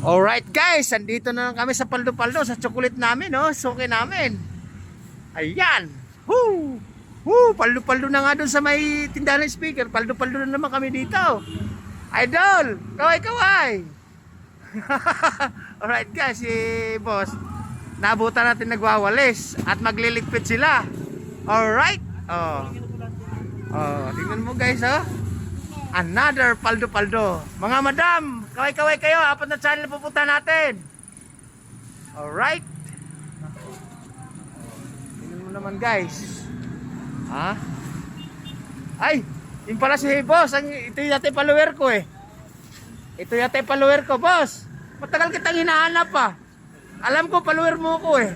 Alright guys, andito na lang kami sa Paldo-Paldo, sa chocolate namin, no? Suki namin. Ayan. Woo! Woo! Paldo-Paldo na nga doon sa may tindahan ng speaker. Paldo-Paldo na naman kami dito. Idol! Kaway-kaway! Alright guys, si boss, naabutan natin nagwawalis at magliligpit sila. Alright? Tingnan mo guys, oh. Another Paldo-Paldo. Mga madam, kaway-kaway kayo. 4 na channel pupunta natin. Alright. Tingnan mo naman guys. Ha? Ay, yung pala si boss. Ito yata yung follower ko eh. Ito yata yung follower ko, boss. Matagal kitang hinahanap pa. Alam ko, follower mo ko eh.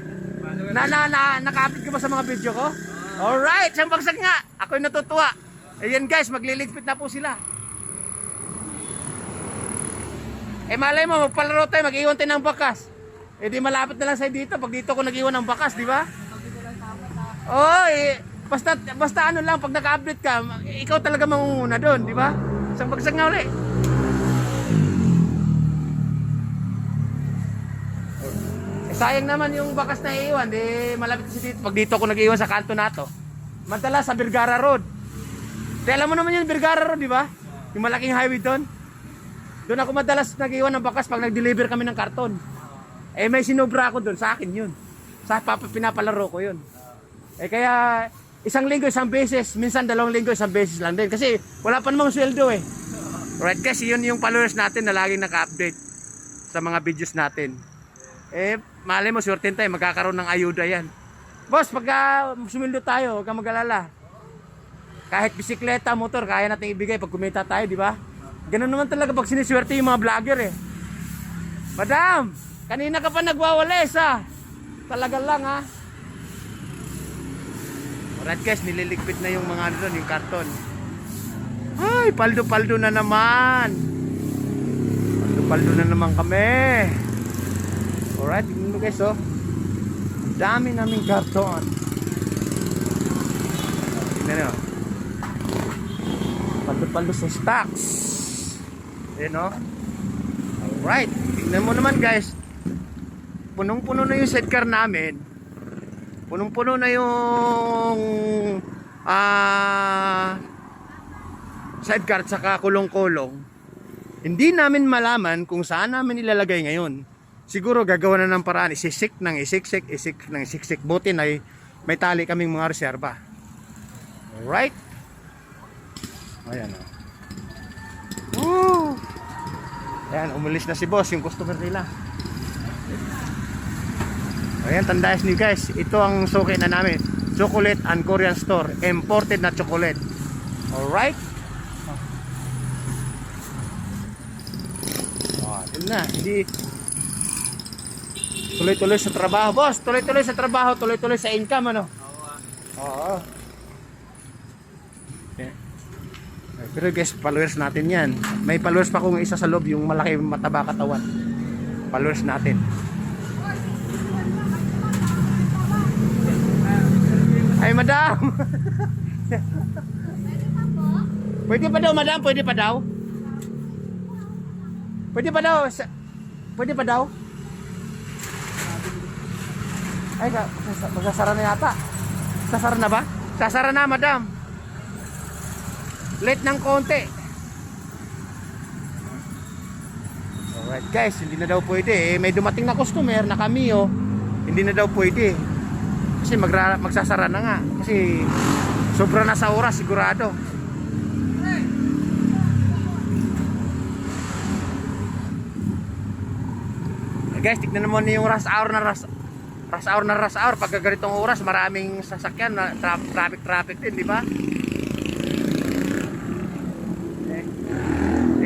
Naka-update ka ba sa mga video ko? Alright, siyang bagsak nga. Ako'y natutuwa. Ayan guys, magliligpit na po sila. Eh malay mo, magpalaro tayo, mag-iwan tayo ng bakas. Eh di malapit na lang sa'yo dito, pag dito ako nag-iwan ng bakas, di ba? Oo, basta ano lang, pag naka-update ka, ikaw talaga mangunguna doon, di ba? Isang bagsak nga ulit. Eh sayang naman yung bakas na iiwan, di malapit kasi dito, pag dito ako nag-iwan sa kanto na to. Madalas sa Vergara Road. Di alam mo naman yung Vergara Road, di ba? Yung malaking highway doon. Doon ako madalas nag-iwan ng bakas pag nag-deliver kami ng karton. Eh may sinubra ako doon, sa akin yun. Pinapalaro ko yun. Eh kaya isang linggo, isang beses, minsan 2 linggo, isang beses lang din. Kasi wala pa namang sweldo eh. Right guys, yun yung followers natin na laging naka-update sa mga videos natin. Eh, malay mo, sure tayo, magkakaroon ng ayuda yan. Boss, pagka sumildo tayo, huwag kang mag-alala. Kahit bisikleta, motor, kaya natin ibigay pag kumita tayo, di ba? Ganun naman talaga pag siniswerte yung mga vlogger eh. Madam, kanina ka pa nagwawalis ah. Talaga lang ha. Alright guys, nililigpit na yung mga ano doon, yung karton. Ay, paldo-paldo na naman. Paldo-paldo na naman kami. Alright, tingnan mo guys oh. Dami naming karton. Tingnan nyo. Paldo-paldo sa stocks. Ayan o. Alright. Tingnan mo naman guys. Punong-puno na yung sidecar namin. Punong-puno na yung sidecar at saka kulong-kulong. Hindi namin malaman kung saan namin ilalagay ngayon. Siguro gagawa na ng paraan. Isik ng isiksik. Buti na may tali kaming mga reserva. Alright. Ayan o. Woo! Ayan, umalis na si boss, yung customer nila. Ayan, tandaan niyo guys, ito ang suki na namin. Chocolate and Korean store. Imported na chocolate. Alright? Yun na, hindi. Tuloy-tuloy sa trabaho. Boss, tuloy-tuloy sa trabaho, tuloy-tuloy sa income, ano? Oo. Pero guys, followers natin yan. May followers pa kung isa sa loob, yung malaki mataba katawan. Followers natin. Ay madam. Pwede pa daw madam, pwede pa daw. Pwede pa daw. Pwede pa daw. Ay, magsasara na yata. Sasara na ba? Sasara na madam. Late ng konti. Alright guys, hindi na daw pwede eh. May dumating na customer na kami oh. Hindi na daw pwede. Kasi magsasara na nga. Kasi sobra na sa oras sigurado. Guys, tignan naman yung rush hour na rush hour. Pagka ganitong oras, maraming sasakyan na traffic din, di ba?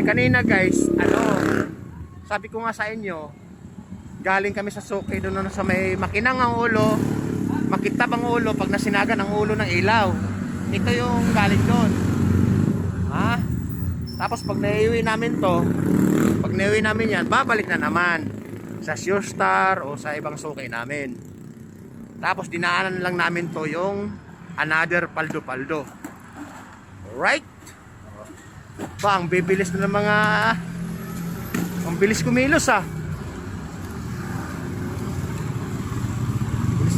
Kanina guys, sabi ko nga sa inyo, galing kami sa suki doon sa may makinang ang ulo, makitab ang ulo pag nasinagan ang ulo ng ilaw. Ito yung galing doon. Ha? Tapos pag naiuwi namin yan, babalik na naman sa Sure Star o sa ibang suki namin. Tapos dinaanan lang namin to yung another Paldo-Paldo. Alright? Ba, ang bibilis na ng mga... Ang bilis kumilos ah.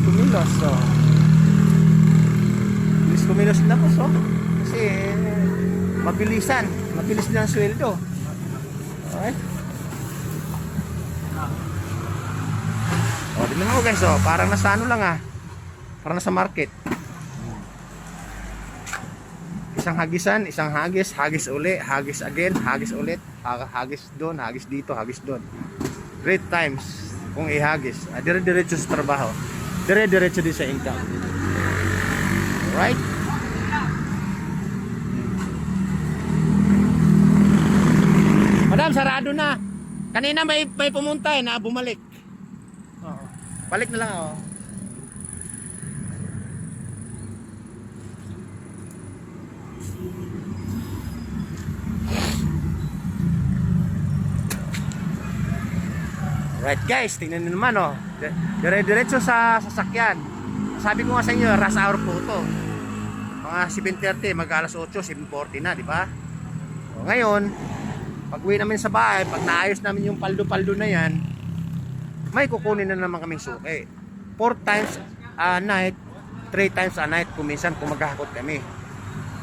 kumilos, so. Bilis kumilos na po, so. Kasi, mabilisan. Mabilis din ang sweldo. Okay? O, tignan mo guys, oh. Parang nasa ano lang ah. Parang nasa market. Isang hagisan, isang hagis, hagis uli, hagis again, hagis ulit, hagis doon, hagis dito, hagis doon. 3 times kung ihagis. Dire-diretso sa trabaho. Dire-diretso din sa income. Alright? Madam, sarado na. Kanina may pumunta na bumalik. Oo. Balik na lang ako. Right guys, tingnan niyo naman oh. Dire-diretso sa sasakyan. Sabi ko nga sa inyo, rush hour po to. Mga 7:30, mag-alas 8, 7:40 na, di ba? O ngayon, pag-uwi namin sa bahay, pag naayos namin yung paldo-paldo na yan, may kukunin na naman kaming suki. 4 times a night, 3 times a night kung minsan kung maghahakot kami.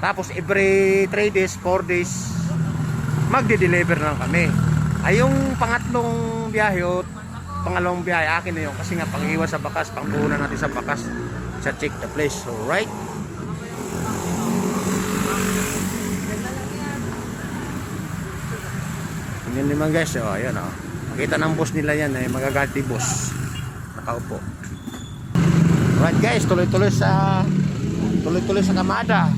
Tapos every 3 days, 4 days, magde-deliver lang kami. Ay yung pangatlong biyahe o pangalawang biyahe akin na yun kasi nga pang-iwan sa bakas, pang-puhunan natin sa bakas sa check the place. So right? Tingnan naman guys, oh, ayan oh. Makita ng boss nila yan, eh, magaganti boss. Nakaupo. Right guys, tuloy-tuloy sa kamada.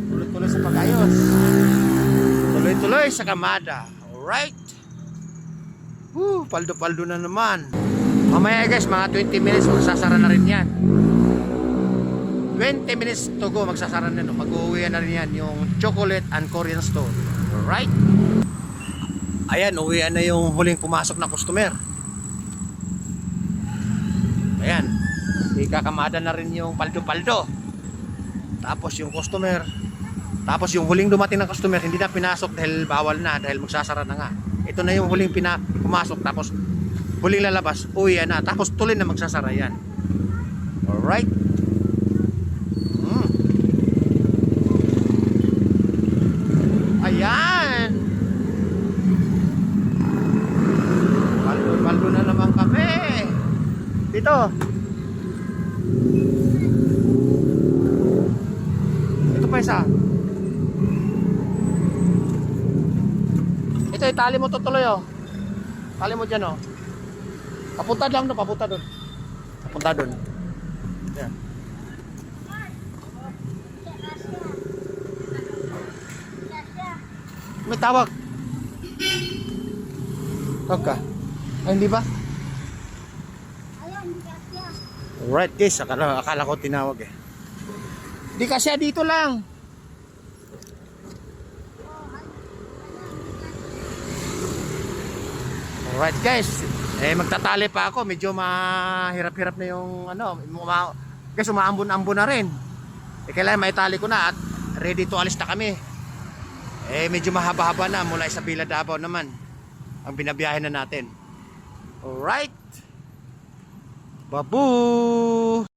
Tuloy-tuloy sa pag-ayos. Tuloy-tuloy sa kamada. Alright? Paldo-paldo na naman. Mamaya guys, mga 20 minutes magsasara na rin yan. 20 minutes to go, magsasara na rin. Mag-uwi na rin yan yung chocolate and Korean store. Alright? Ayan, uwian na yung huling pumasok na customer. Ayan. Ikakamada na rin yung paldo-paldo. Tapos yung customer. Tapos yung huling dumating na customer, hindi na pinasok dahil bawal na, dahil magsasara na nga. Ito na yung huling pumasok, tapos huling lalabas, uwi na, tapos tuloy na magsasara yan. Alright? Ayan! Paldo na naman kami. Dito. Ito pa isa. Ito, itali mo tutuloy oh. Tali mo dyan oh. Papunta lang no, papunta doon. Papunta doon. Yan. May tawag. Tawag ka. Ay, hindi ba? Alright guys, akala ko tinawag eh. Di kasi dito lang. Alright guys, magtatali pa ako, medyo mahirap-hirap na yung ano, guys umaambon-ambon na rin. Kailangan maitali ko na at ready to alis na kami. Medyo mahaba-haba na mula Isabela Davao naman ang binabiyahe na natin. Alright. Babu!